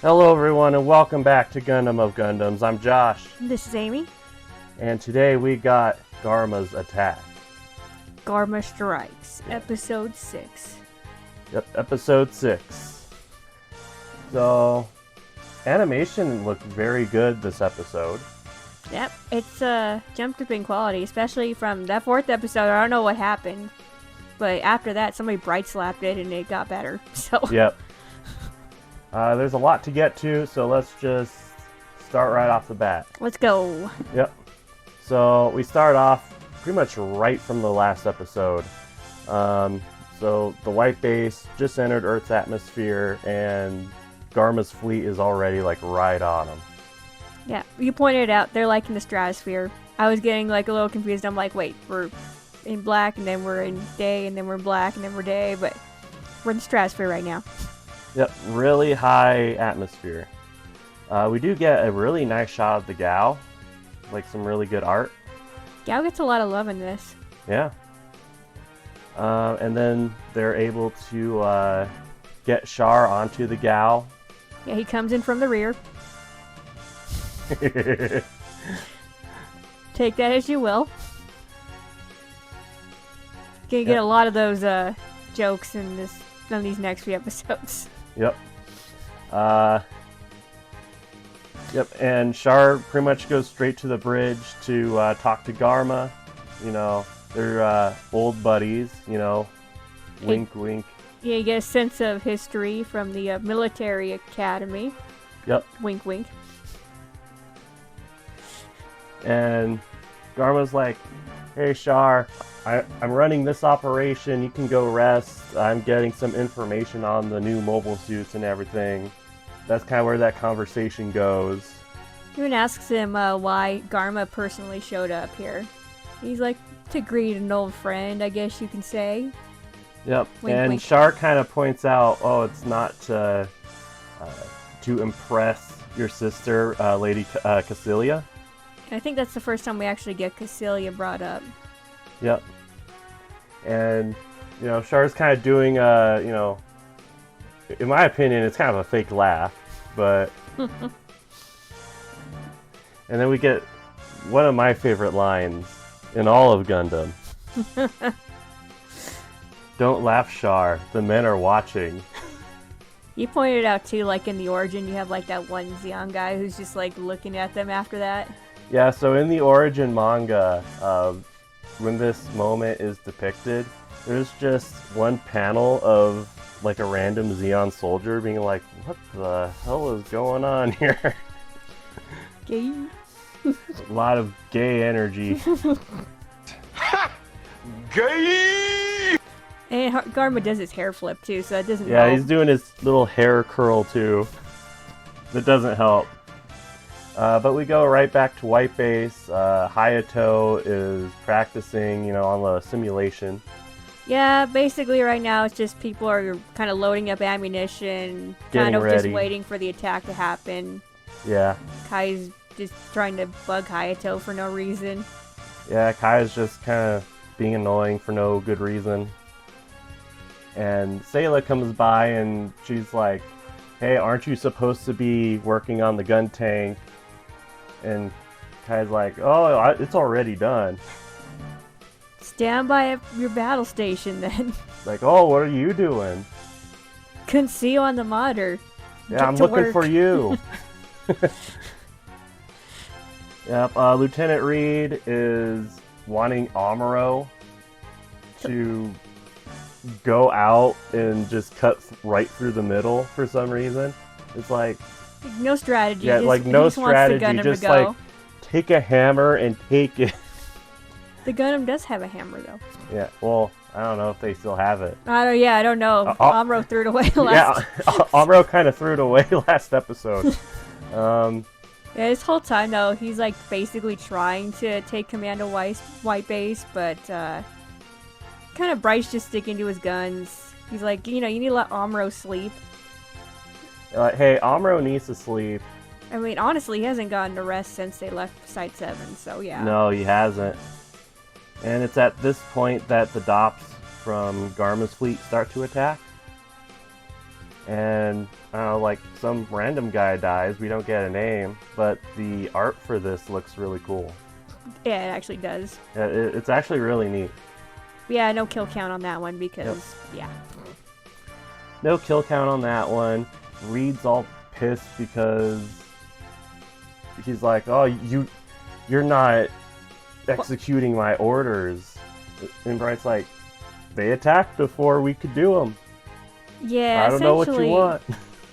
Hello everyone and welcome back to Gundam of Gundams. I'm Josh. This is Amy. And today we got Garma's Attack. Garma Strikes, Episode 6. Yep, Episode 6. So, animation looked very good this episode. Yep, it's jumped up in quality, especially from that 4th episode. I don't know what happened, but after that somebody bright slapped it and it got better. So Yep. There's a lot to get to, so let's just start right off the bat. let's go. Yep. So we start off pretty much right from the last episode. So the white base just entered Earth's atmosphere, and Garma's fleet is already like right on them. Yeah, you pointed out they're like in the stratosphere. I was getting like a little confused. I'm like, wait, we're in black and then we're in day and then we're black and then we're day, but we're in the stratosphere right now. Yep, really high atmosphere. We do get a really nice shot of the Gao, like some really good art. Gao gets a lot of love in this. Yeah. And then they're able to get Char onto the Gao. Yeah, he comes in from the rear. Take that as you will. Gonna get a lot of those jokes in these next few episodes. Yep. Yep, and Char pretty much goes straight to the bridge to talk to Garma. You know, they're old buddies, you know. Wink, wink. Yeah, you get a sense of history from the military academy. Yep. Wink, wink. And Garma's like, hey, Char, I'm running this operation. You can go rest. I'm getting some information on the new mobile suits and everything. That's kind of where that conversation goes. He even asks him why Garma personally showed up here. He's like, to greet an old friend, I guess you can say. Yep, Wink, and wink. Char kind of points out, oh, it's not to impress your sister, Lady Cassilia. And I think that's the first time we actually get Cassilia brought up. Yep. And, you know, Char's kind of doing, you know, in my opinion, it's kind of a fake laugh, but... And then we get one of my favorite lines in all of Gundam. Don't laugh, Char. The men are watching. You pointed out too, like in the origin, you have like that one Zeon guy who's just like looking at them after that. Yeah, so in the origin manga, when this moment is depicted, there's just one panel of like a random Zeon soldier being like, what the hell is going on here? Gay. A lot of gay energy. Gay! And Garma does his hair flip too, so that doesn't Yeah, help. he's doing his little hair curl too. That doesn't help. But we go right back to White Base. Hayato is practicing, you know, on the simulation. Yeah, basically right now it's just people are kind of loading up ammunition, Getting kind of ready. just waiting for the attack to happen. Yeah. Kai's just trying to bug Hayato for no reason. Yeah, Kai's just kind of being annoying for no good reason. And Sayla comes by and she's like, hey, aren't you supposed to be working on the gun tank? And Kai's like, oh, it's already done. Stand by your battle station then. Like, oh, what are you doing? Couldn't see you on the monitor. Yeah, Get I'm to looking work. for you. Yep, Lieutenant Reed is wanting Amuro to go out and just cut right through the middle for some reason. It's like, No strategy. yeah, just, like he no just wants the strategy, Gundam just to go. like take a hammer and take it. The Gundam does have a hammer though. Yeah, well, I don't know if they still have it. I don't know. Amuro threw it away Yeah, last. Amuro kind of threw it away last episode. Yeah, this whole time though, he's like basically trying to take command of White Base, but kind of Bryce just sticking to his guns. He's like, you know, you need to let Amuro sleep. Hey, Amuro needs to sleep. I mean, honestly, he hasn't gotten a rest since they left Site 7, so yeah. No, he hasn't. And it's at this point that the Dops from Garma's fleet start to attack. And I don't know, like some random guy dies. We don't get a name, but the art for this looks really cool. Yeah, it actually does. Yeah, it's actually really neat. But yeah, no kill count on that one because, yeah. No kill count on that one. Reed's all pissed because he's like, "Oh, you're not executing my orders." And Bright's like, "They attacked before we could do them. Yeah, I don't know what you essentially, want."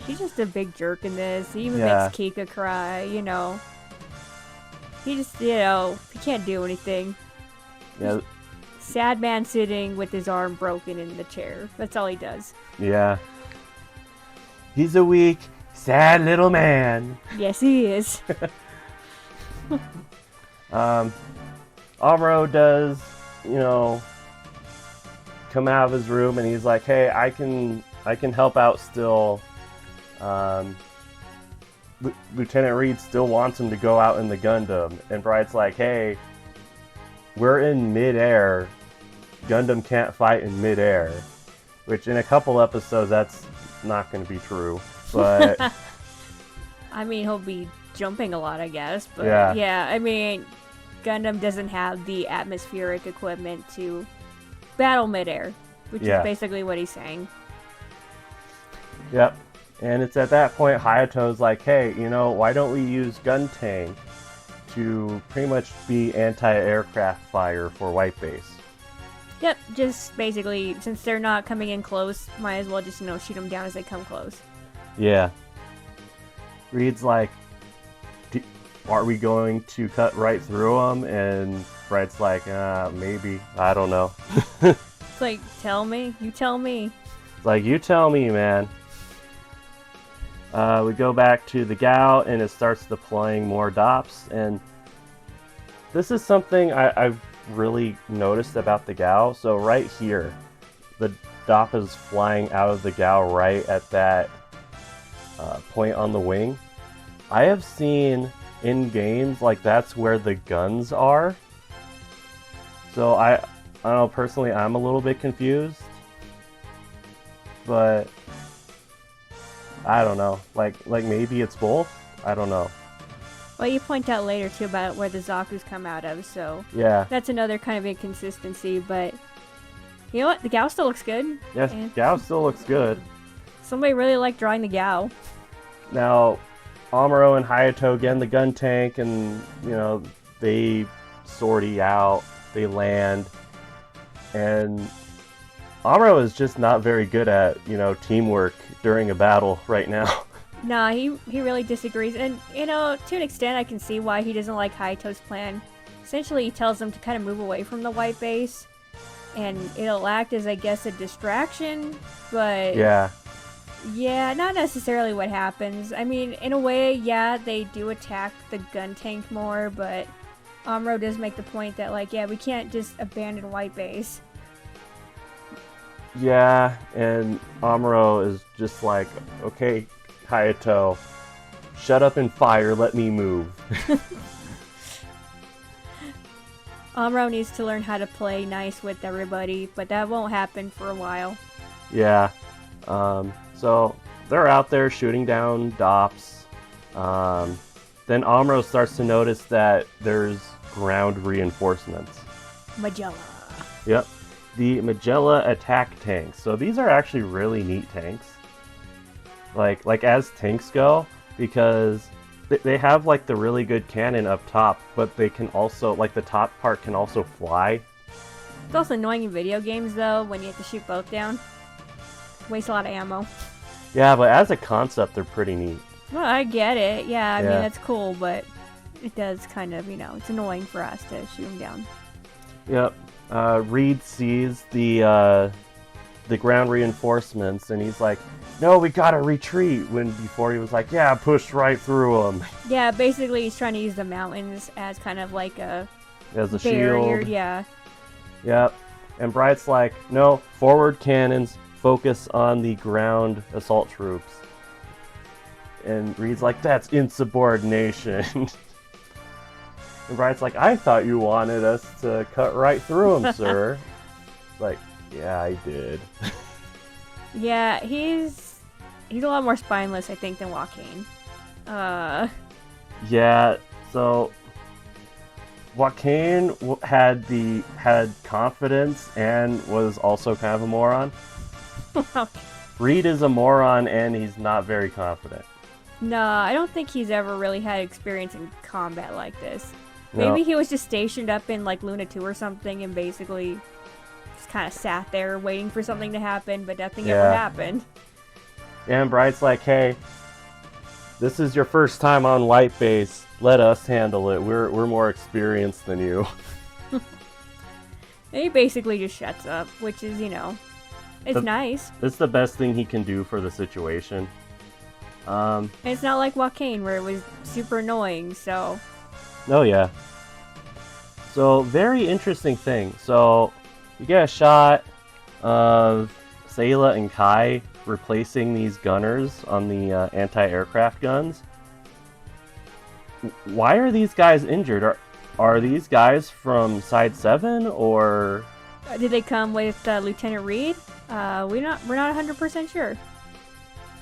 he's just a big jerk in this. He even Yeah. makes Kika cry, you know. He just, he can't do anything. Yeah, Sad man sitting with his arm broken in the chair. That's all he does. yeah. He's a weak, sad little man. Yes, he is. Amuro does, come out of his room and he's like, "Hey, I can help out still." Lieutenant Reed still wants him to go out in the Gundam, and Bright's like, "Hey, we're in midair. Gundam can't fight in midair," which in a couple episodes that's not going to be true, but I mean, he'll be jumping a lot, I guess. But Yeah. I mean, Gundam doesn't have the atmospheric equipment to battle midair, which Yeah. is basically what he's saying. Yep. And it's at that point Hayato's like, "Hey, why don't we use gun tank to pretty much be anti-aircraft fire for White Base?" Yep, just basically, since they're not coming in close, might as well just, shoot them down as they come close. Yeah. Reed's like, "Are we going to cut right through them?" And Bright's like, "Maybe. I don't know." It's like, tell me, you tell me. It's like, you tell me, man. We go back to the Gao, and it starts deploying more DOPS, and this is something I've really noticed about the Gao. So right here, the DOP is flying out of the Gao right at that point on the wing. I have seen in games, like, that's where the guns are. So I don't know, personally, I'm a little bit confused. But I don't know. Like maybe it's both? I don't know. Well, you point out later, too, about where the Zaku's come out of, so Yeah. that's another kind of inconsistency, but you know what? The Gao still looks good. Yes, And Gao still looks good. somebody really liked drawing the Gao. Now, Amuro and Hayato get in the gun tank, and, they sortie out, they land, and Amuro is just not very good at, teamwork during a battle right now. Nah, he really disagrees, and, to an extent I can see why he doesn't like Hayato's plan. Essentially, he tells them to kind of move away from the White Base, and it'll act as, I guess, a distraction, but... Yeah, not necessarily what happens. I mean, in a way, yeah, they do attack the gun tank more, but Amuro does make the point that, like, yeah, we can't just abandon White Base. Yeah, and Amuro is just like, "Okay, Hayato, shut up and fire, let me move." Amuro needs to learn how to play nice with everybody, but that won't happen for a while. Yeah. So they're out there shooting down DOPS. Then Amuro starts to notice that there's ground reinforcements. Magella. Yep. The Magella attack tanks. So these are actually really neat tanks. Like as tanks go, because they have like the really good cannon up top, but they can also, like, the top part can also fly. It's also annoying in video games, though, when you have to shoot both down. Waste a lot of ammo. Yeah, but as a concept, they're pretty neat. Well, I get it. Yeah, I mean, Yeah. that's cool, but it does kind of, it's annoying for us to shoot them down. Yep. Reed sees the ground reinforcements, and he's like, "No, we gotta retreat." When before he was like, "Yeah, push right through them." Yeah, basically he's trying to use the mountains as kind of like a As a barrier. shield. Yeah. Yep. And Bright's like, "No, forward cannons, focus on the ground assault troops." And Reed's like, "That's insubordination." And Bright's like, "I thought you wanted us to cut right through them, sir." Like, yeah, I did. Yeah, he's He's a lot more spineless, I think, than Joaquin. Yeah, so Joaquin had confidence and was also kind of a moron. Reed is a moron and he's not very confident. No, I don't think he's ever really had experience in combat like this. No. Maybe he was just stationed up in like Luna 2 or something and basically just kind of sat there waiting for something to happen, but nothing ever happened. And Bright's like, hey, this is your first time on White Base. Let us handle it. We're more experienced than you. And he basically just shuts up, which is, it's nice. It's the best thing he can do for the situation. And it's not like Joaquin, where it was super annoying, so... Oh, yeah. So, very interesting thing. So, you get a shot of Sayla and Kai replacing these gunners on the anti-aircraft guns. Why are these guys injured? Are these guys from Side 7, or... Did they come with Lieutenant Reed? We're not 100% sure.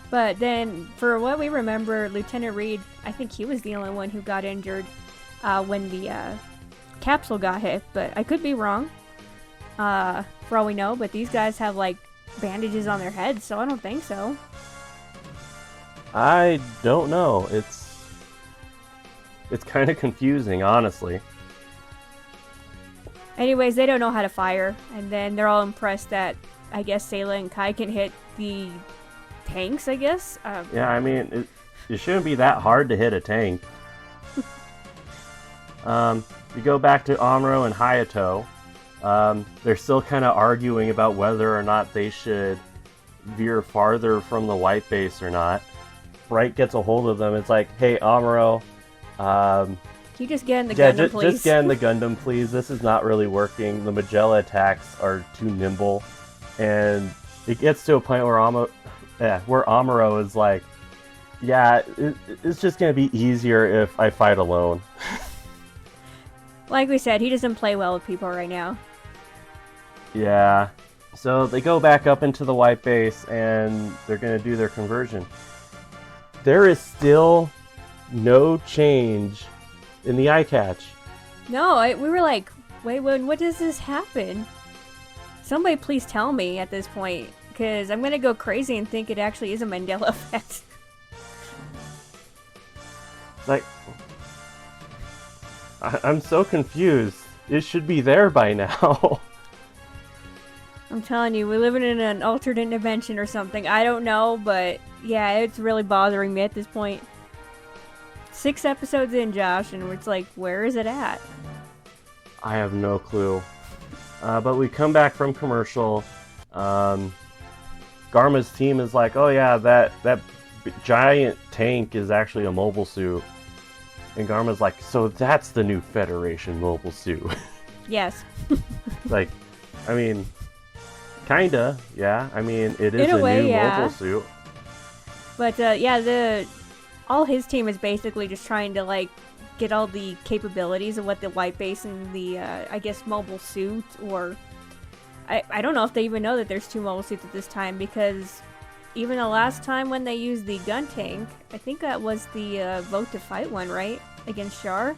But then, for what we remember, Lieutenant Reed, I think he was the only one who got injured when the capsule got hit. But I could be wrong, for all we know. But these guys have, like, bandages on their heads, so I don't think so. I don't know. It's kind of confusing, honestly. Anyways, they don't know how to fire. And then they're all impressed that, I guess, Sayla and Kai can hit the... tanks, I guess? Yeah, I mean, it shouldn't be that hard to hit a tank. We go back to Amuro and Hayato. They're still kind of arguing about whether or not they should veer farther from the White Base or not. Bright gets a hold of them. It's like, hey, Amuro, can you just get in the Gundam, please? Just get in the Gundam, please. This is not really working. The Magella attacks are too nimble. And it gets to a point where Amuro is like, yeah, it's just going to be easier if I fight alone. Like we said, he doesn't play well with people right now. Yeah. So they go back up into the White Base and they're going to do their conversion. There is still no change in the eye catch. No, we were like, wait, when does this happen? Somebody please tell me at this point. Because I'm going to go crazy and think it actually is a Mandela effect. Like, I'm so confused. It should be there by now. I'm telling you, we're living in an alternate dimension or something. I don't know, but yeah, it's really bothering me at this point. 6 episodes in, Josh, and it's like, where is it at? I have no clue. But we come back from commercial. Garma's team is like, oh yeah, that giant tank is actually a mobile suit. And Garma's like, so that's the new Federation mobile suit. Yes. Like, I mean, kinda, yeah. I mean, it is in a way, new yeah. mobile suit. But yeah, all his team is basically just trying to like get all the capabilities of what the White Base and the I guess mobile suit, or I don't know if they even know that there's 2 mobile suits at this time, because even the last time when they used the gun tank, I think that was the vote to fight one, right? Against Char?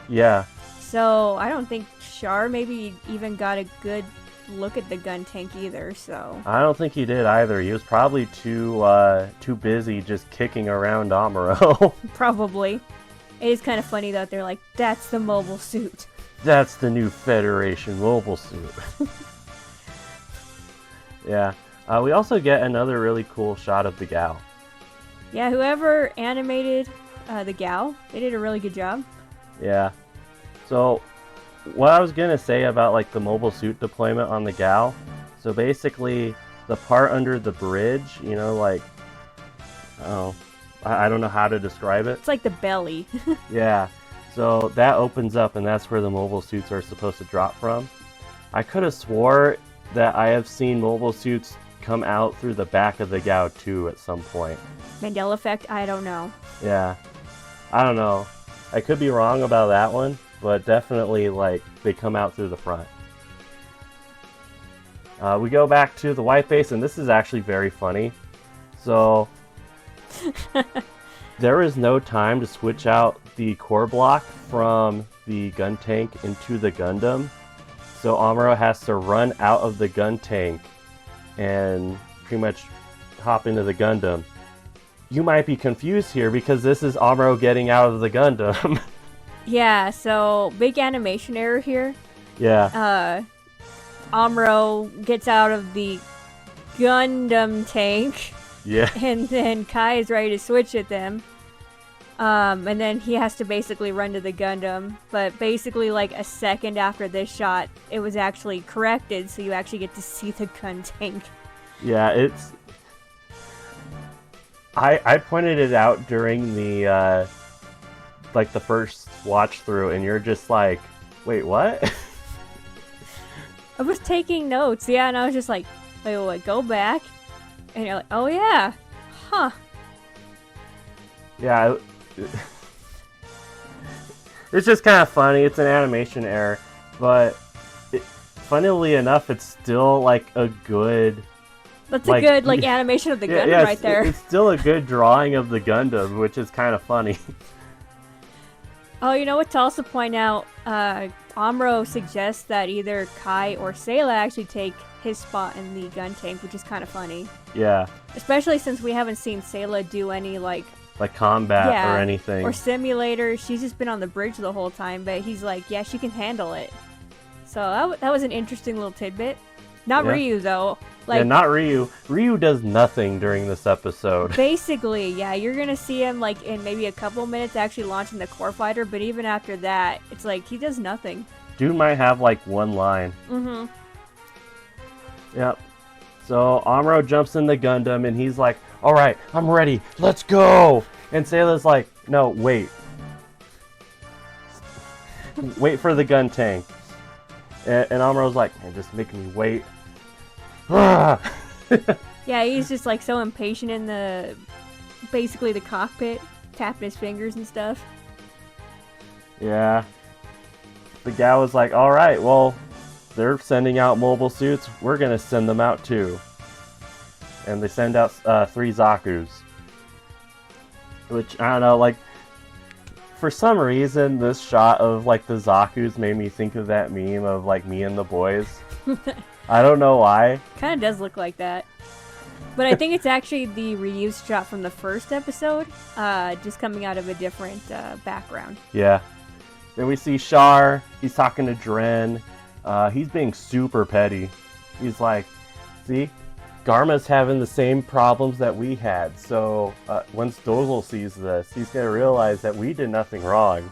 Yeah. So I don't think Char maybe even got a good look at the gun tank either, so... I don't think he did either. He was probably too busy just kicking around Amuro. Probably. It is kind of funny though, they're like, that's the mobile suit. That's the new Federation mobile suit. Yeah. We also get another really cool shot of the Gal. Yeah, whoever animated the Gal, they did a really good job. Yeah. So, what I was gonna say about like the mobile suit deployment on the Gal, so basically the part under the bridge, you know, like, oh, I don't know how to describe it. It's like the belly. Yeah. So that opens up and that's where the mobile suits are supposed to drop from. I could have swore that I have seen mobile suits come out through the back of the Gao too at some point. Mandela effect? I don't know. Yeah. I don't know. I could be wrong about that one, but definitely, like, they come out through the front. We go back to the White Base, and this is actually very funny. So, There is no time to switch out the core block from the gun tank into the Gundam. So Amuro has to run out of the gun tank and pretty much hop into the Gundam. You might be confused here because this is Amuro getting out of the Gundam. Yeah, so big animation error here. Yeah. Amuro gets out of the Gundam tank, Yeah. and then Kai is ready to switch at them. And then he has to basically run to the Gundam, but basically like a second after this shot, it was actually corrected, so you actually get to see the gun tank. Yeah, it's... I pointed it out during the, like the first watch through, and you're just like, wait, what? I was taking notes, yeah, and I was just like, wait, go back. And you're like, oh yeah, huh. Yeah, it's just kind of funny. It's an animation error, but funnily enough, it's still like a good... That's a good like animation of the Gundam right there. It's still a good drawing of the Gundam, which is kind of funny. Oh, you know what? To also point out, Amuro suggests that either Kai or Sayla actually take his spot in the gun tank, which is kind of funny. Yeah. Especially since we haven't seen Sayla do any like combat or anything. Or simulator. She's just been on the bridge the whole time, but he's like, yeah, she can handle it. So that was an interesting little tidbit. Not Ryu, though. Like, yeah, not Ryu. Ryu does nothing during this episode. Basically, yeah, you're gonna see him like in maybe a couple minutes actually launching the core fighter, but even after that, it's like he does nothing. Dude might have like one line. Mm-hmm. Yep. So Amuro jumps in the Gundam and he's like, alright, I'm ready, let's go! And Sayla's like, no, wait. Wait for the gun tank. And Amuro's like, man, just making me wait. Yeah, he's just like so impatient in basically the cockpit, tapping his fingers and stuff. Yeah. The gal was like, alright, well, they're sending out mobile suits, we're gonna send them out too. And they send out 3 Zakus. Which, I don't know, like, for some reason, this shot of, like, the Zakus made me think of that meme of, like, me and the boys. I don't know why. Kind of does look like that. But I think it's actually the reused shot from the first episode, just coming out of a different background. Yeah. Then we see Char, he's talking to Dren. He's being super petty. He's like, see, Garma's having the same problems that we had, so once Dozel sees this, he's gonna realize that we did nothing wrong.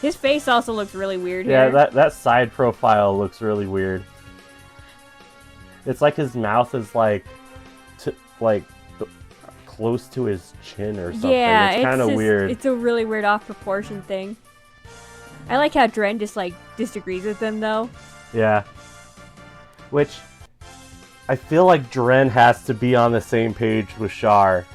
His face also looks really weird here. Yeah, that side profile looks really weird. It's like his mouth is like close to his chin or something. Yeah, it's kind of weird. It's a really weird off proportion thing. I like how Dren just like disagrees with them though. Yeah. Which, I feel like Dren has to be on the same page with Char.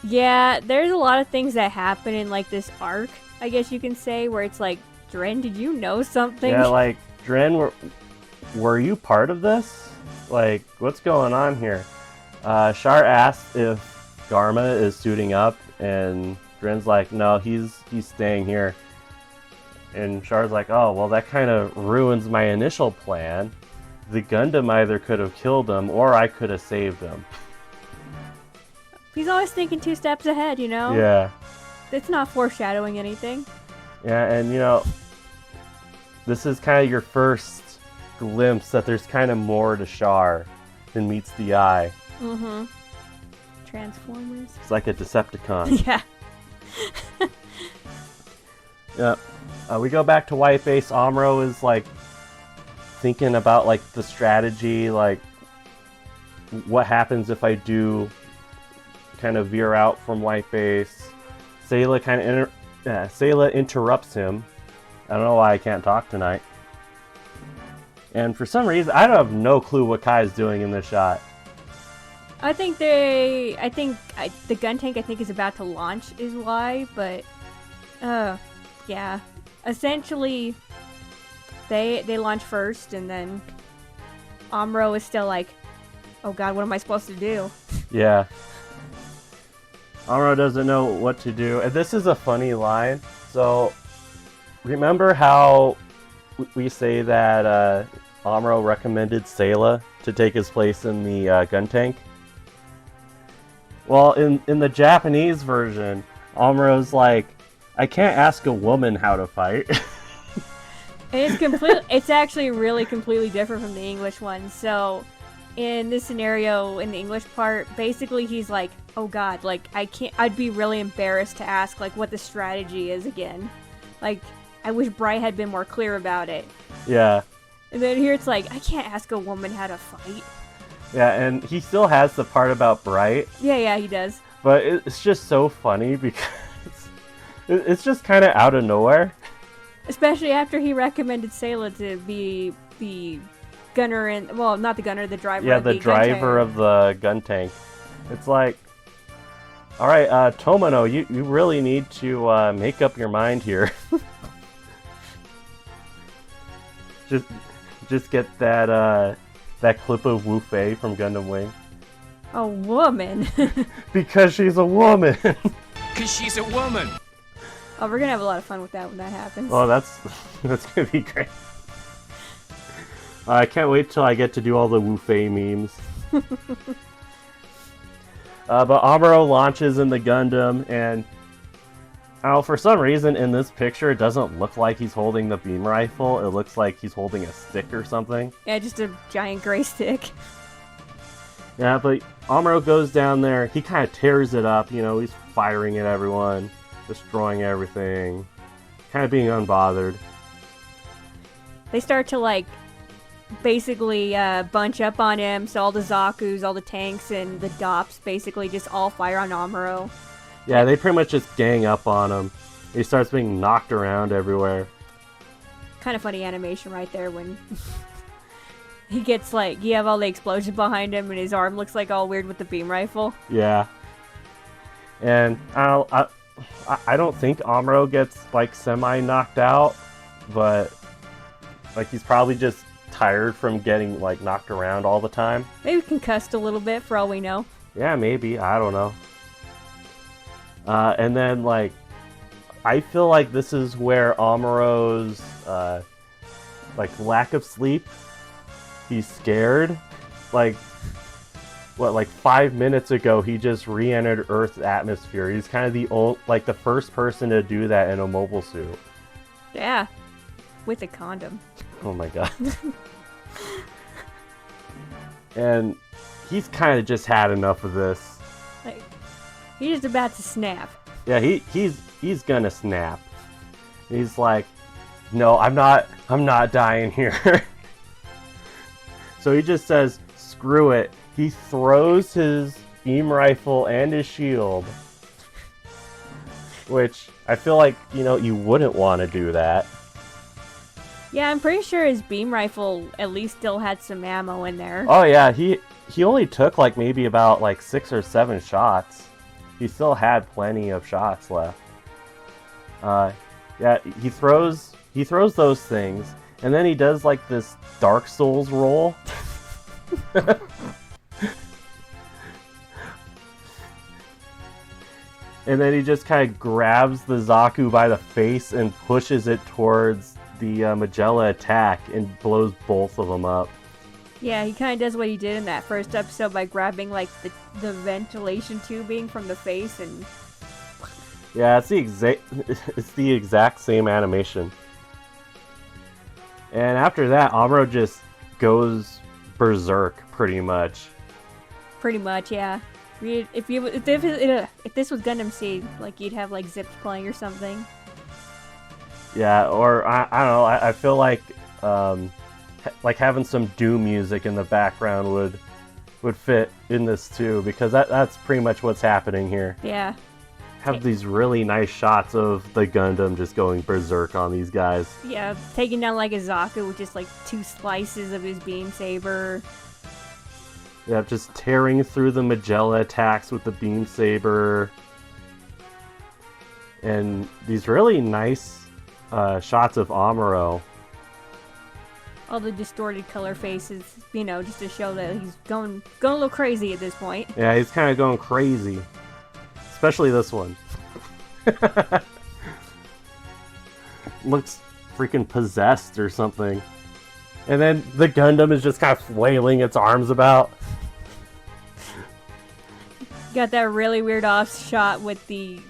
Yeah, there's a lot of things that happen in like this arc, I guess you can say, where it's like, Dren, did you know something? Yeah, like, Dren, were you part of this? Like, what's going on here? Char asked if Garma is suiting up, and Dren's like, no, he's staying here. And Char's like, oh, well, that kind of ruins my initial plan. The Gundam either could have killed him, or I could have saved him. He's always thinking 2 steps ahead, you know? Yeah. It's not foreshadowing anything. Yeah, and you know, this is kind of your first glimpse that there's kind of more to Char than meets the eye. Mm-hmm. Transformers. It's like a Decepticon. Yeah. Yep. We go back to White Base. Amuro is like thinking about like the strategy, like what happens if I do kind of veer out from White Base. Sayla interrupts him. I don't know why I can't talk tonight. And for some reason, I don't have no clue what Kai is doing in this shot. I think the gun tank I think is about to launch is why, but yeah. Essentially they launch first, and then Amuro is still like oh god, what am I supposed to do? Yeah. Amuro doesn't know what to do. And this is a funny line. So, remember how we say that Amuro recommended Sayla to take his place in the gun tank? Well, in the Japanese version, Amuro's like, I can't ask a woman how to fight. It's actually really completely different from the English one. So, in this scenario, in the English part, basically he's like, oh god, like, I'd be really embarrassed to ask, like, what the strategy is again. Like, I wish Bright had been more clear about it. Yeah. And then here it's like, I can't ask a woman how to fight. Yeah, and he still has the part about Bright. Yeah, he does. But it's just so funny because it's just kind of out of nowhere. Especially after he recommended Sayla to be the gunner and, well, not the gunner, the driver. Yeah, of the driver of the gun tank. It's like, all right, Tomino, you really need to make up your mind here. just get that clip of Wu Fei from Gundam Wing. A woman. Because she's a woman. Cause she's a woman. Oh, we're gonna have a lot of fun with that when that happens. Oh, that's gonna be great. I can't wait till I get to do all the Wu Fei memes. But Amuro launches in the Gundam, and for some reason in this picture it doesn't look like he's holding the beam rifle. It looks like he's holding a stick or something. Yeah, just a giant gray stick. Yeah, but Amuro goes down there. He kind of tears it up. You know, he's firing at everyone, destroying everything, kind of being unbothered. They start to, like, basically bunch up on him, so all the Zakus, all the tanks, and the Dops basically just all fire on Amuro. Yeah, they pretty much just gang up on him. He starts being knocked around everywhere. Kind of funny animation right there when he gets, like, you have all the explosions behind him and his arm looks like all weird with the beam rifle. Yeah. And I don't think Amuro gets, like, semi-knocked out, but, like, he's probably just tired from getting, like, knocked around all the time. Maybe concussed a little bit for all we know. Yeah, maybe. I don't know. And then, like, I feel like this is where Amuro's, like, lack of sleep, he's scared. Like, what, like 5 minutes ago, he just re-entered Earth's atmosphere. He's kind of the first person to do that in a mobile suit. Yeah. With a condom. Oh my god. And he's kind of just had enough of this. Like, he's just about to snap. Yeah, he's gonna snap. He's like, no, I'm not dying here. So he just says, screw it. He throws his beam rifle and his shield. Which, I feel like, you wouldn't want to do that. Yeah, I'm pretty sure his beam rifle at least still had some ammo in there. Oh yeah, he only took like maybe about like 6 or 7 shots. He still had plenty of shots left. Yeah, he throws those things, and then he does like this Dark Souls roll. And then he just kind of grabs the Zaku by the face and pushes it towards the Magella attack and blows both of them up. Yeah, he kind of does what he did in that first episode by grabbing like the ventilation tubing from the face and... Yeah, it's the exact same animation. And after that, Amuro just goes berserk, pretty much. Pretty much, yeah. If this was Gundam Seed, like you'd have like Zips playing or something. Yeah, or I don't know. I feel like having some Doom music in the background would fit in this too, because that's pretty much what's happening here. Yeah. Have these really nice shots of the Gundam just going berserk on these guys. Yeah, taking down like a Zaku with just like 2 slices of his beam saber. Yeah, just tearing through the Magella attacks with the beam saber. And these really nice shots of Amuro. all the distorted color faces, you know, just to show that he's going a little crazy at this point. Yeah, he's kind of going crazy. Especially this one. Looks freaking possessed or something. And then the Gundam is just kind of flailing its arms about. Got that really weird off shot with the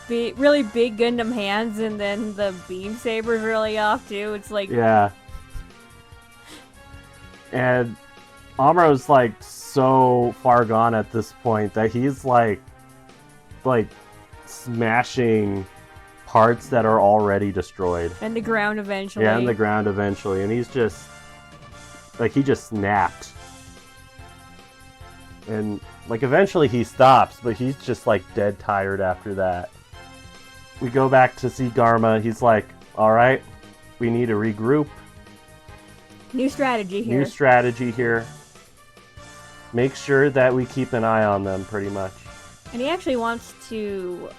really big Gundam hands, and then the beam saber's really off too. It's like, Yeah. And Amuro's like so far gone at this point that he's like smashing parts that are already destroyed. and the ground eventually. Yeah, on the ground eventually, and he's just like, he just snapped. And like eventually he stops, but he's just like dead tired after that. We go back to see Garma. He's like, all right, we need to regroup. New strategy here. New strategy here. Make sure that we keep an eye on them, pretty much. And he actually wants to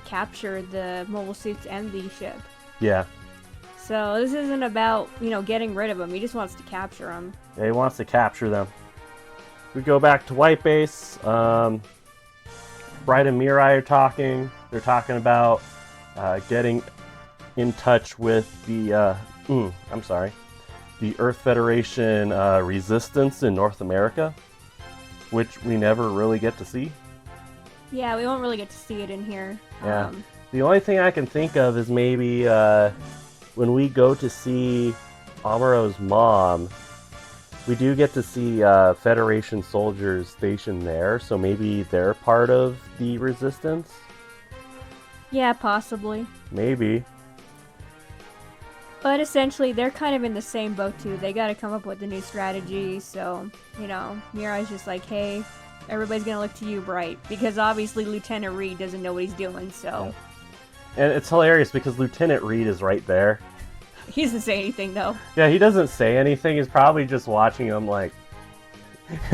capture the mobile suits and the ship. Yeah. So this isn't about, you know, getting rid of them. He just wants to capture them. Yeah, he wants to capture them. We go back to White Base. Bright and Mirai are talking. They're talking about getting in touch with the the Earth Federation resistance in North America, which we never really get to see. Yeah, we won't really get to see it in here. Yeah. The only thing I can think of is maybe when we go to see Amuro's mom, we do get to see Federation soldiers stationed there, so maybe they're part of the resistance? Yeah, possibly. Maybe. But essentially, they're kind of in the same boat too. They got to come up with a new strategy. So, you know, Mirai's just like, hey, everybody's going to look to you, Bright. Because obviously Lieutenant Reed doesn't know what he's doing, so. Yeah. And it's hilarious because Lieutenant Reed is right there. He doesn't say anything, though. Yeah, he doesn't say anything. He's probably just watching them like,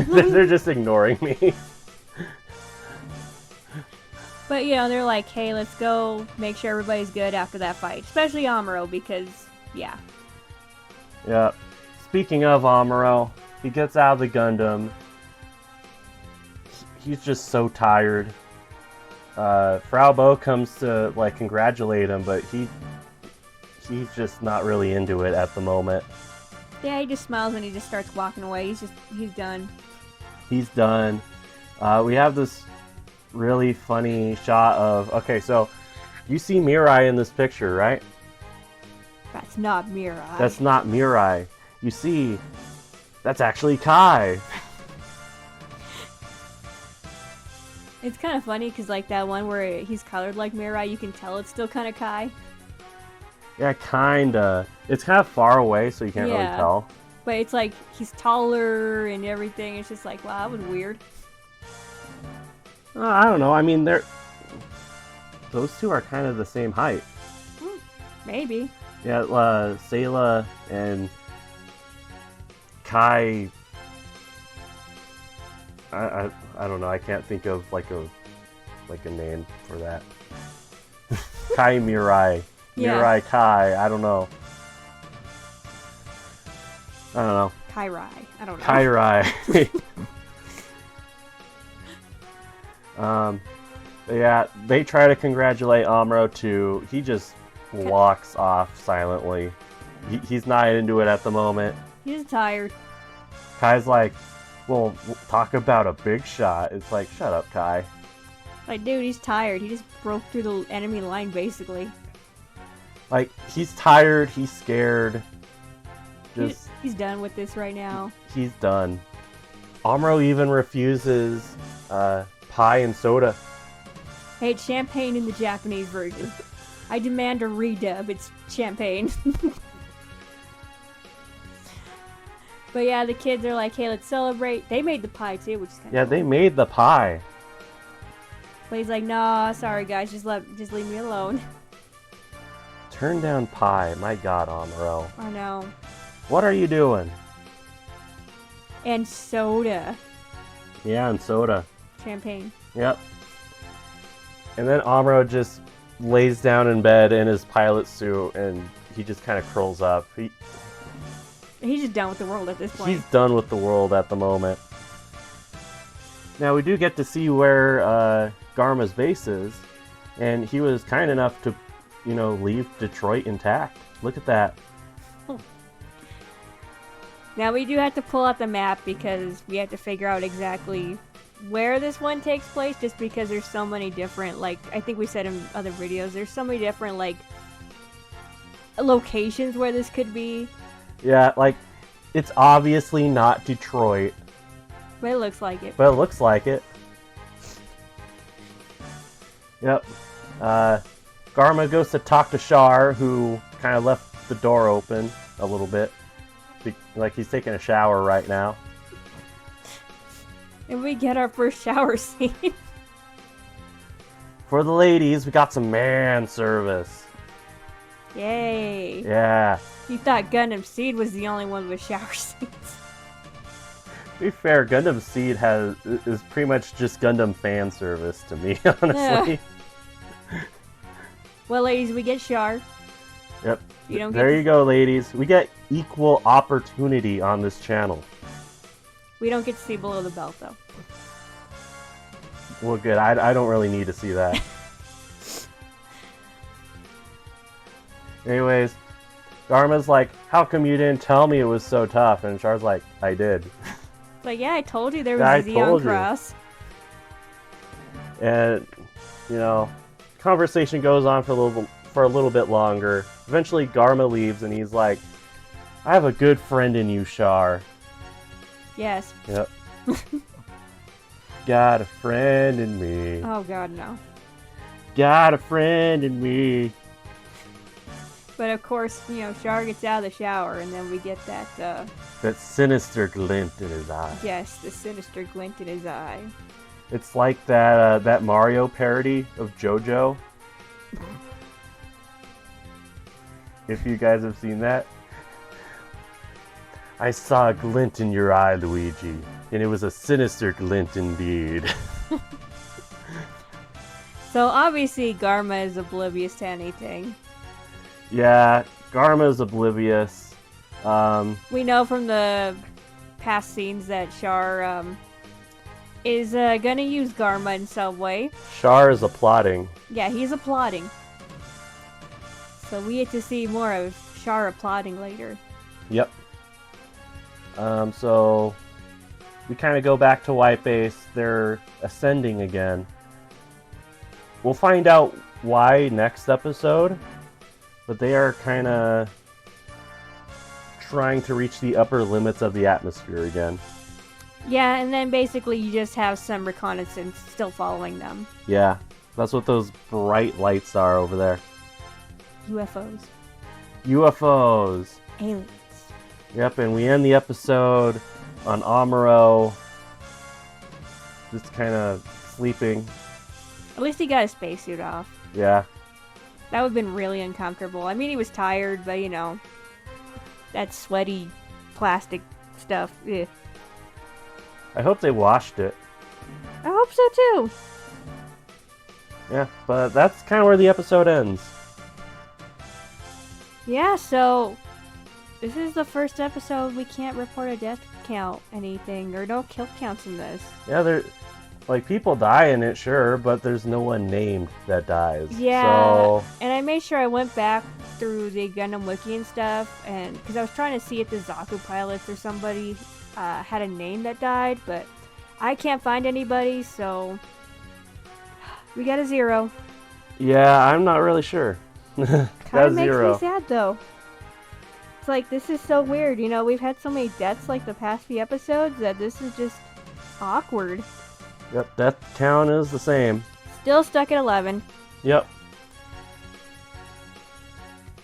they're just ignoring me. But, you know, they're like, hey, let's go make sure everybody's good after that fight. Especially Amuro, because, yeah. Yeah. Speaking of Amuro, he gets out of the Gundam. He's just so tired. Frau Bo comes to, like, congratulate him, but he's just not really into it at the moment. Yeah, he just smiles and he just starts walking away. He's done. He's done. We have this really funny shot of, okay, so you see Mirai in this picture, right? That's not Mirai. That's not Mirai. You see, that's actually Kai. It's kind of funny because, like, that one where he's colored like Mirai, you can tell it's still kind of Kai. Yeah, kinda. It's kind of far away, so you can't really Yeah. tell. But it's like he's taller and everything. It's just like, wow, that was weird. I don't know. I mean, those two are kind of the same height. Maybe. Yeah, Sayla and Kai. I don't know. I can't think of like a name for that. Kai Mirai. Yeah. Mirai Kai. I don't know. Kairai. I don't know. Kairai. Yeah, they try to congratulate Amuro too. He just walks off silently. He's not into it at the moment. He's tired. Kai's like, well, talk about a big shot. It's like, shut up, Kai. Like, dude, he's tired. He just broke through the enemy line, basically. Like, he's tired, he's scared. He's done with this right now. He's done. Amuro even refuses pie and soda. Hey, it's champagne in the Japanese version. I demand a redub. It's champagne. But yeah, the kids are like, hey, let's celebrate. They made the pie too, which is kind of Yeah, they made the pie. But he's like, nah, sorry guys, just leave me alone. Turn down pie. My god, Amuro. I know. What are you doing? And soda. Yeah, and soda. Champagne. Yep. And then Amuro just lays down in bed in his pilot suit and he just kind of curls up. He's just done with the world at this point. He's done with the world at the moment. Now, we do get to see where Garma's base is, and he was kind enough to, leave Detroit intact. Look at that. Now we do have to pull out the map because we have to figure out exactly where this one takes place, just because there's so many different, like, I think we said in other videos, there's so many different, like, locations where this could be. Yeah, like, it's obviously not Detroit. But it looks like it. But it looks like it. Yep. Garma goes to talk to Char, who kind of left the door open a little bit. Like he's taking a shower right now. And we get our first shower scene. For the ladies, we got some man service. Yay. Yeah. You thought Gundam Seed was the only one with shower scenes. To be fair, Gundam Seed is pretty much just Gundam fan service to me, honestly. Well, ladies, we get Char. Yep. You there you go, ladies. We get equal opportunity on this channel. We don't get to see below the belt, though. Well, good. I don't really need to see that. Anyways, Garma's like, how come you didn't tell me it was so tough? And Char's like, I did. It's like, yeah, I told you there was Yeah, a Xeon Cross. And, conversation goes on for a little bit longer. Eventually, Garma leaves, and he's like, I have a good friend in you, Char. Yes. Yep. Got a friend in me. Oh, God, no. Got a friend in me. But, of course, Char gets out of the shower, and then we get that, that sinister glint in his eye. Yes, the sinister glint in his eye. It's like that Mario parody of JoJo. If you guys have seen that. I saw a glint in your eye, Luigi, and it was a sinister glint indeed. So obviously Garma is oblivious to anything. Yeah, Garma's oblivious. We know from the past scenes that Char is gonna use Garma in some way. Char is applauding. Yeah, he's applauding. So we get to see more of Char applauding later. Yep. So we kind of go back to White Base. They're ascending again. We'll find out why next episode, but they are kind of trying to reach the upper limits of the atmosphere again. Yeah, and then basically you just have some reconnaissance still following them. Yeah, that's what those bright lights are over there. UFOs. UFOs. Aliens. Yep, and we end the episode on Amuro just kind of sleeping. At least he got his spacesuit off. Yeah. That would have been really uncomfortable. I mean, he was tired, but that sweaty plastic stuff. Ugh. I hope they washed it. I hope so too. Yeah, but that's kind of where the episode ends. Yeah, so this is the first episode we can't report a death count, anything, or no kill counts in this. Yeah, people die in it, sure, but there's no one named that dies. Yeah, so... and I made sure I went back through the Gundam Wiki and stuff, and because I was trying to see if the Zaku pilots or somebody had a name that died, but I can't find anybody, so we got a 0. Yeah, I'm not really sure. Kind of makes me sad, though. It's like, this is so weird, we've had so many deaths like the past few episodes that this is just awkward. Yep, death count is the same. Still stuck at 11. Yep.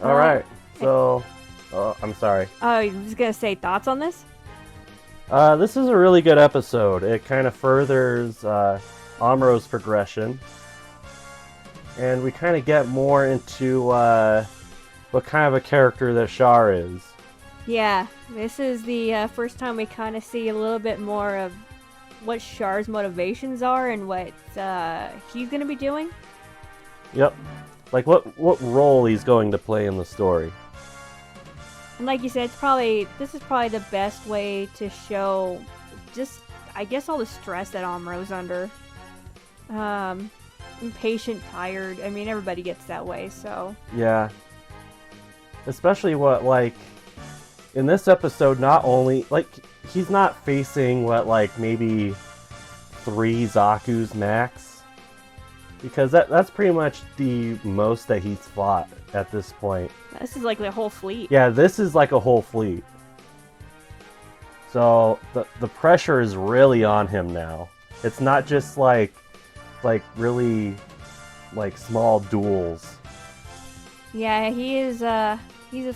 Alright, so... I'm sorry. I was gonna say, thoughts on this? This is a really good episode. It kind of furthers Amuro's progression. And we kind of get more into what kind of a character that Char is. Yeah, this is the first time we kind of see a little bit more of what Char's motivations are and what he's going to be doing. Yep. Like what role he's going to play in the story. And like you said, this is probably the best way to show just, I guess, all the stress that Amuro's under. Impatient, tired. I mean, everybody gets that way, so. Yeah. Especially like, in this episode, not only, like, he's not facing, maybe 3 Zaku's max. Because that's pretty much the most that he's fought at this point. This is like the whole fleet. Yeah, this is like a whole fleet. So the pressure is really on him now. It's not just like really like small duels. Yeah, he's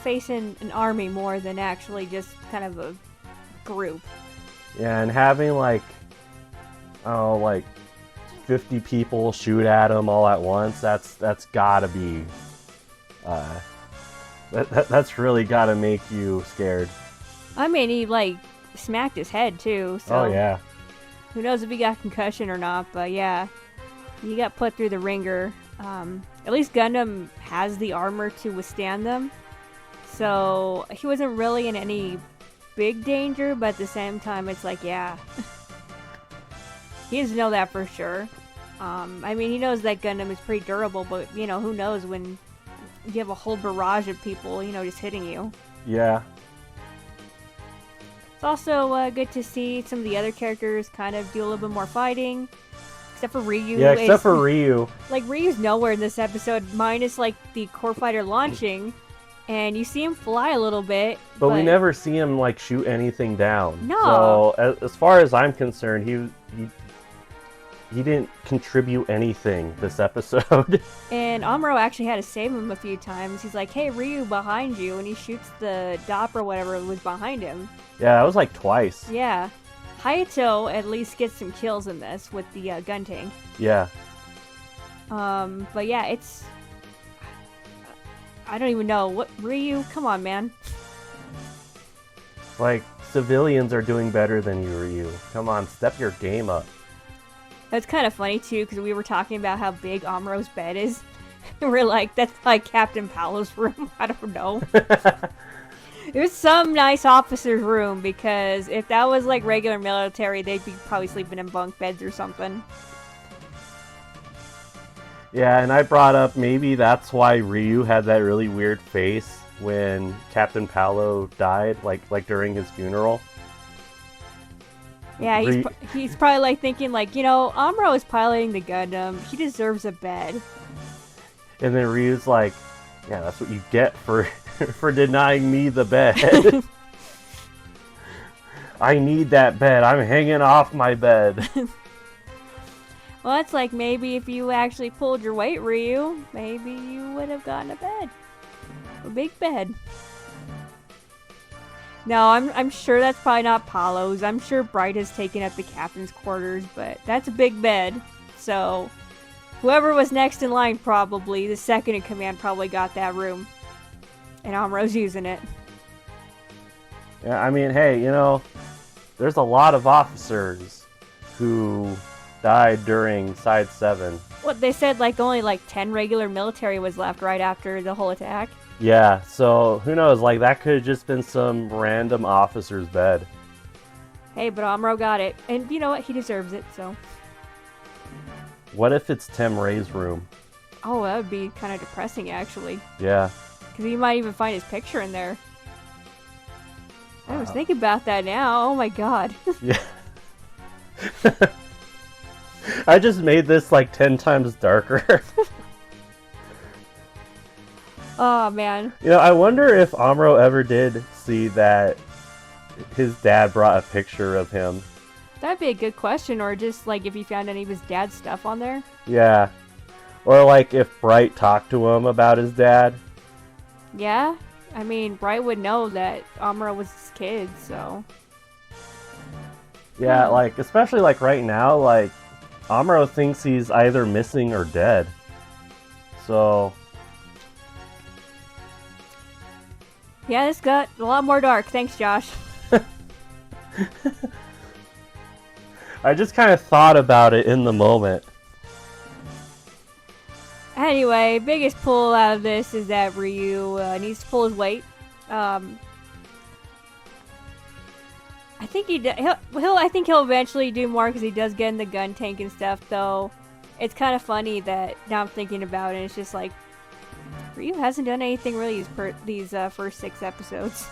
facing an army more than actually just kind of a group. Yeah, and having like 50 people shoot at him all at once, that's gotta be that's really gotta make you scared. I mean, he like smacked his head too, so Oh yeah. who knows if he got concussion or not, but yeah, he got put through the ringer. At least Gundam has the armor to withstand them, so he wasn't really in any big danger, but at the same time, it's like, yeah. He doesn't know that for sure. I mean, he knows that Gundam is pretty durable, but, who knows when you have a whole barrage of people, just hitting you. Yeah. It's also good to see some of the other characters kind of do a little bit more fighting. Except for Ryu. Yeah, except for Ryu. Like, Ryu's nowhere in this episode, minus, like, the core fighter launching. And you see him fly a little bit. But we never see him, like, shoot anything down. No. So, as far as I'm concerned, he didn't contribute anything this episode. And Amuro actually had to save him a few times. He's like, hey, Ryu, behind you. And he shoots the Dop or whatever was behind him. Yeah, that was like twice. Yeah. Hayato at least gets some kills in this with the gun tank. Yeah. But yeah, it's... I don't even know. What, Ryu? Come on, man. Like, civilians are doing better than you, Ryu. Come on, step your game up. That's kind of funny, too, because we were talking about how big Amuro's bed is. We're like, that's like Captain Paolo's room. I don't know. It was some nice officer's room, because if that was like regular military, they'd be probably sleeping in bunk beds or something. Yeah, and I brought up maybe that's why Ryu had that really weird face when Captain Paolo died, like during his funeral. Yeah, he's probably like thinking like, Amuro is piloting the Gundam. He deserves a bed. And then Ryu's like, yeah, that's what you get for for denying me the bed. I need that bed. I'm hanging off my bed. Well, it's like maybe if you actually pulled your weight, Ryu, maybe you would have gotten a bed. A big bed. No, I'm sure that's probably not Paolo's. I'm sure Bright has taken up the captain's quarters, but that's a big bed. So, whoever was next in line probably, the second in command probably got that room. And Amuro's using it. Yeah, I mean, hey, there's a lot of officers who died during Side 7. What, they said only 10 regular military was left right after the whole attack? Yeah, so who knows, that could have just been some random officer's bed. Hey, but Amuro got it. And you know what? He deserves it, so. What if it's Tem Ray's room? Oh, that would be kind of depressing, actually. Yeah. Because you might even find his picture in there. I was thinking about that now. Oh my god. Yeah. I just made this 10 times darker. Oh man. I wonder if Amuro ever did see that his dad brought a picture of him. That'd be a good question, or just if he found any of his dad's stuff on there. Yeah. Or if Bright talked to him about his dad. Yeah? I mean, Bright would know that Amuro was his kid, so... Yeah, especially right now, Amuro thinks he's either missing or dead. So... Yeah, this got a lot more dark. Thanks, Josh. I just kind of thought about it in the moment. Anyway, biggest pull out of this is that Ryu needs to pull his weight. I think I think he'll eventually do more because he does get in the gun tank and stuff. Though, it's kind of funny that now I'm thinking about it. It's just like Ryu hasn't done anything really these first 6 episodes.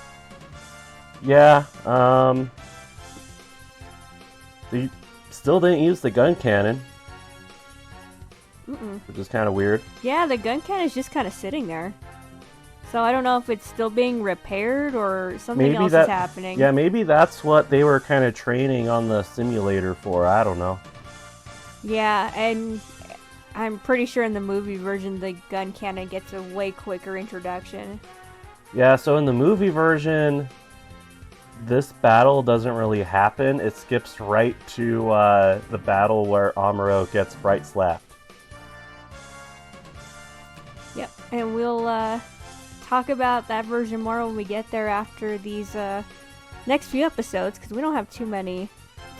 Yeah. They still didn't use the gun cannon, which is kind of weird. Yeah, the gun cannon is just kind of sitting there. So I don't know if it's still being repaired or something else is happening. Yeah, maybe that's what they were kind of training on the simulator for. I don't know. Yeah, and I'm pretty sure in the movie version the gun cannon gets a way quicker introduction. Yeah, so in the movie version, this battle doesn't really happen. It skips right to the battle where Amuro gets bright slapped. Yep, and we'll talk about that version more when we get there after these next few episodes, because we don't have too many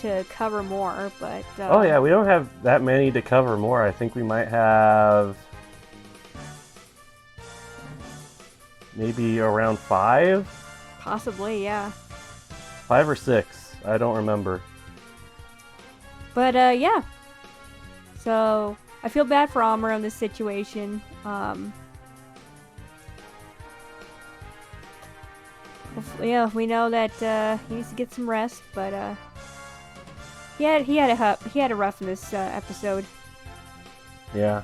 to cover more, but... oh yeah, we don't have that many to cover more. I think we might have... maybe around 5? Possibly, yeah. 5 or 6. I don't remember. But, yeah. So, I feel bad for Amuro in this situation. Yeah, we know that he needs to get some rest, but he had a rough in this episode. Yeah.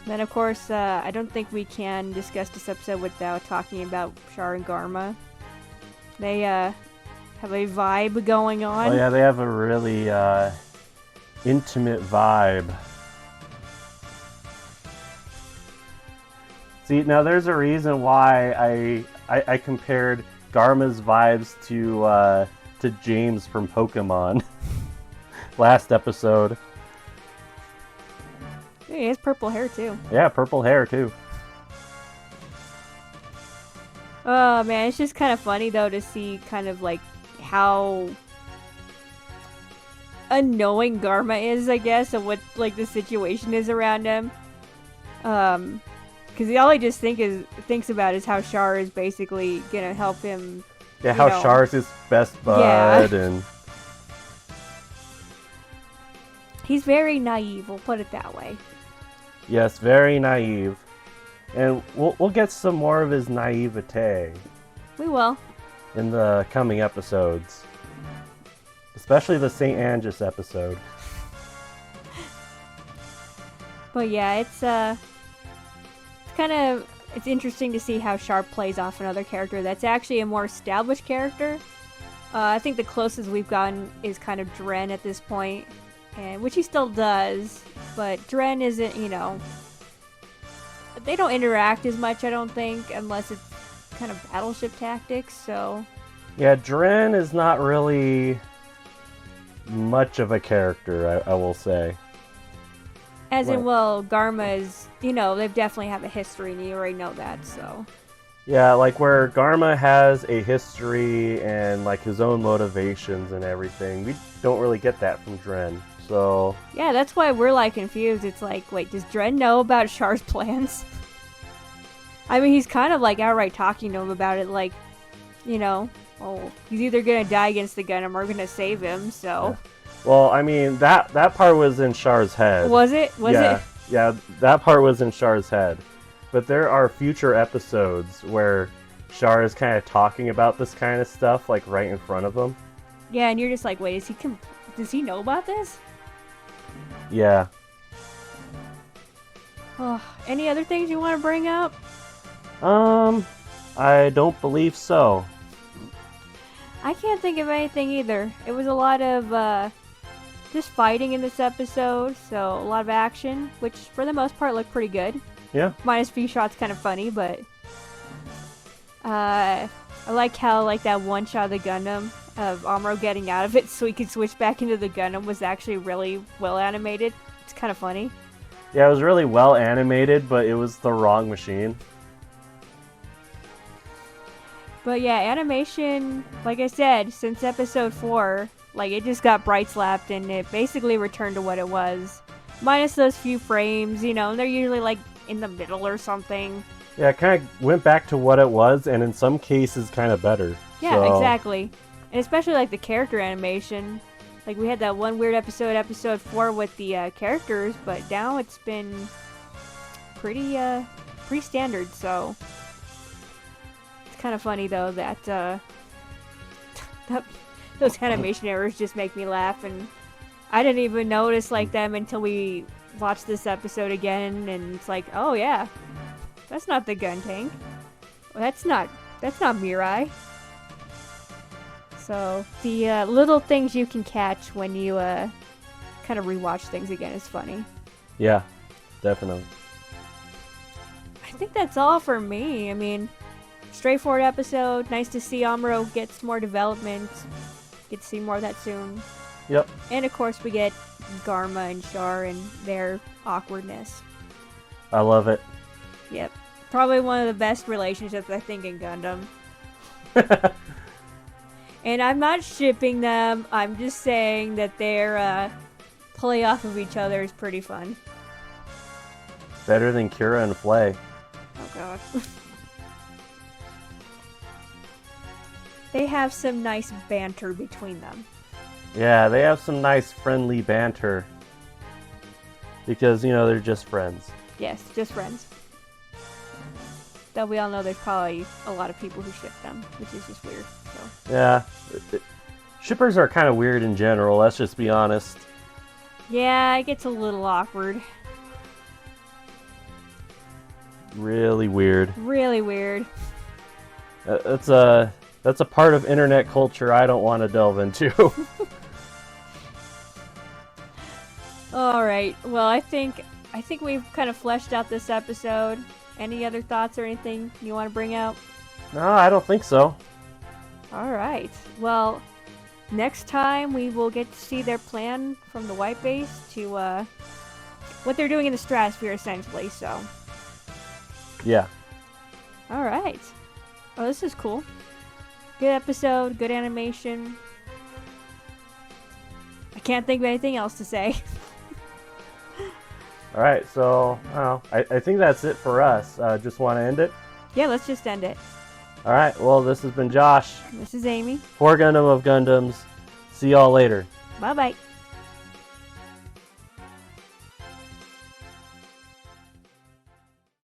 Then of course, I don't think we can discuss this episode without talking about Char and Garma. They have a vibe going on. Oh yeah, they have a really intimate vibe. See, now there's a reason why I compared Garma's vibes to James from Pokemon last episode. Yeah, he has purple hair too. Yeah, purple hair too. Oh man, it's just kind of funny though to see kind of like how annoying Garma is, I guess, and what like the situation is around him. Because all I just thinks about is how Char is basically gonna help him. Yeah, how Char's his best bud, and he's very naive. We'll put it that way. Yes, very naive, and we'll get some more of his naivete. We will in the coming episodes, especially the St. Angus episode. But yeah, it's interesting to see how Sharp plays off another character that's actually a more established character. I think the closest we've gotten is kind of Dren at this point, and which he still does, but Dren isn't, they don't interact as much, I don't think, unless it's kind of battleship tactics, so... Yeah, Dren is not really much of a character, I will say. As in, well, Garma is, they definitely have a history, and you already know that, so... Yeah, like where Garma has a history and like his own motivations and everything, we don't really get that from Dren, so... Yeah, that's why we're like confused. It's like, wait, does Dren know about Char's plans? I mean, he's kind of like outright talking to him about it, like, oh, he's either gonna die against the Gundam or gonna save him, so... Yeah. Well, I mean, that part was in Char's head. Was it? Was it? Yeah, that part was in Char's head. But there are future episodes where Char is kind of talking about this kind of stuff, like, right in front of him. Yeah, and you're just like, wait, does he know about this? Yeah. Oh, any other things you want to bring up? I don't believe so. I can't think of anything either. It was a lot of, just fighting in this episode, so a lot of action, which for the most part looked pretty good. Yeah. Minus a few shots kind of funny, but I like how that one shot of the Gundam of Amuro getting out of it so he could switch back into the Gundam was actually really well animated. It's kind of funny. Yeah, it was really well animated, but it was the wrong machine. But yeah, animation, like I said, since episode 4, it just got bright slapped and it basically returned to what it was. Minus those few frames, and they're usually in the middle or something. Yeah, it kind of went back to what it was, and in some cases kind of better. Yeah, So, exactly. And especially like the character animation. Like we had that one weird episode 4 with the characters, but now it's been pretty standard. So it's kind of funny though that that those animation errors just make me laugh, and I didn't even notice like them until we watched this episode again, and it's like, oh yeah, that's not the gun tank. Well, that's not Mirai. So the little things you can catch when you kind of rewatch things again is funny. yeah, definitely. I think that's all for me. I mean, straightforward episode. Nice to see Amuro get some more development. Get to see more of that soon. Yep. And of course, we get Garma and Char and their awkwardness. I love it. Yep. Probably one of the best relationships, I think, in Gundam. And I'm not shipping them. I'm just saying that their play off of each other is pretty fun. Better than Kira and Flay. Oh, God. They have some nice banter between them. Yeah, they have some nice friendly banter. Because, they're just friends. Yes, just friends. Though we all know there's probably a lot of people who ship them, which is just weird. So. Yeah. Shippers are kind of weird in general, let's just be honest. Yeah, it gets a little awkward. Really weird. Really weird. That's a part of internet culture I don't want to delve into. Alright, well I think we've kind of fleshed out this episode. Any other thoughts or anything you want to bring out? No, I don't think so. Alright, well, next time we will get to see their plan from the White Base to what they're doing in the stratosphere essentially, so. Yeah. Alright. Oh, this is cool. Good episode, good animation. I can't think of anything else to say. Alright, so, I think that's it for us. Just want to end it? Yeah, let's just end it. Alright, well, this has been Josh. This is Amy. For Gundam of Gundams. See y'all later. Bye-bye.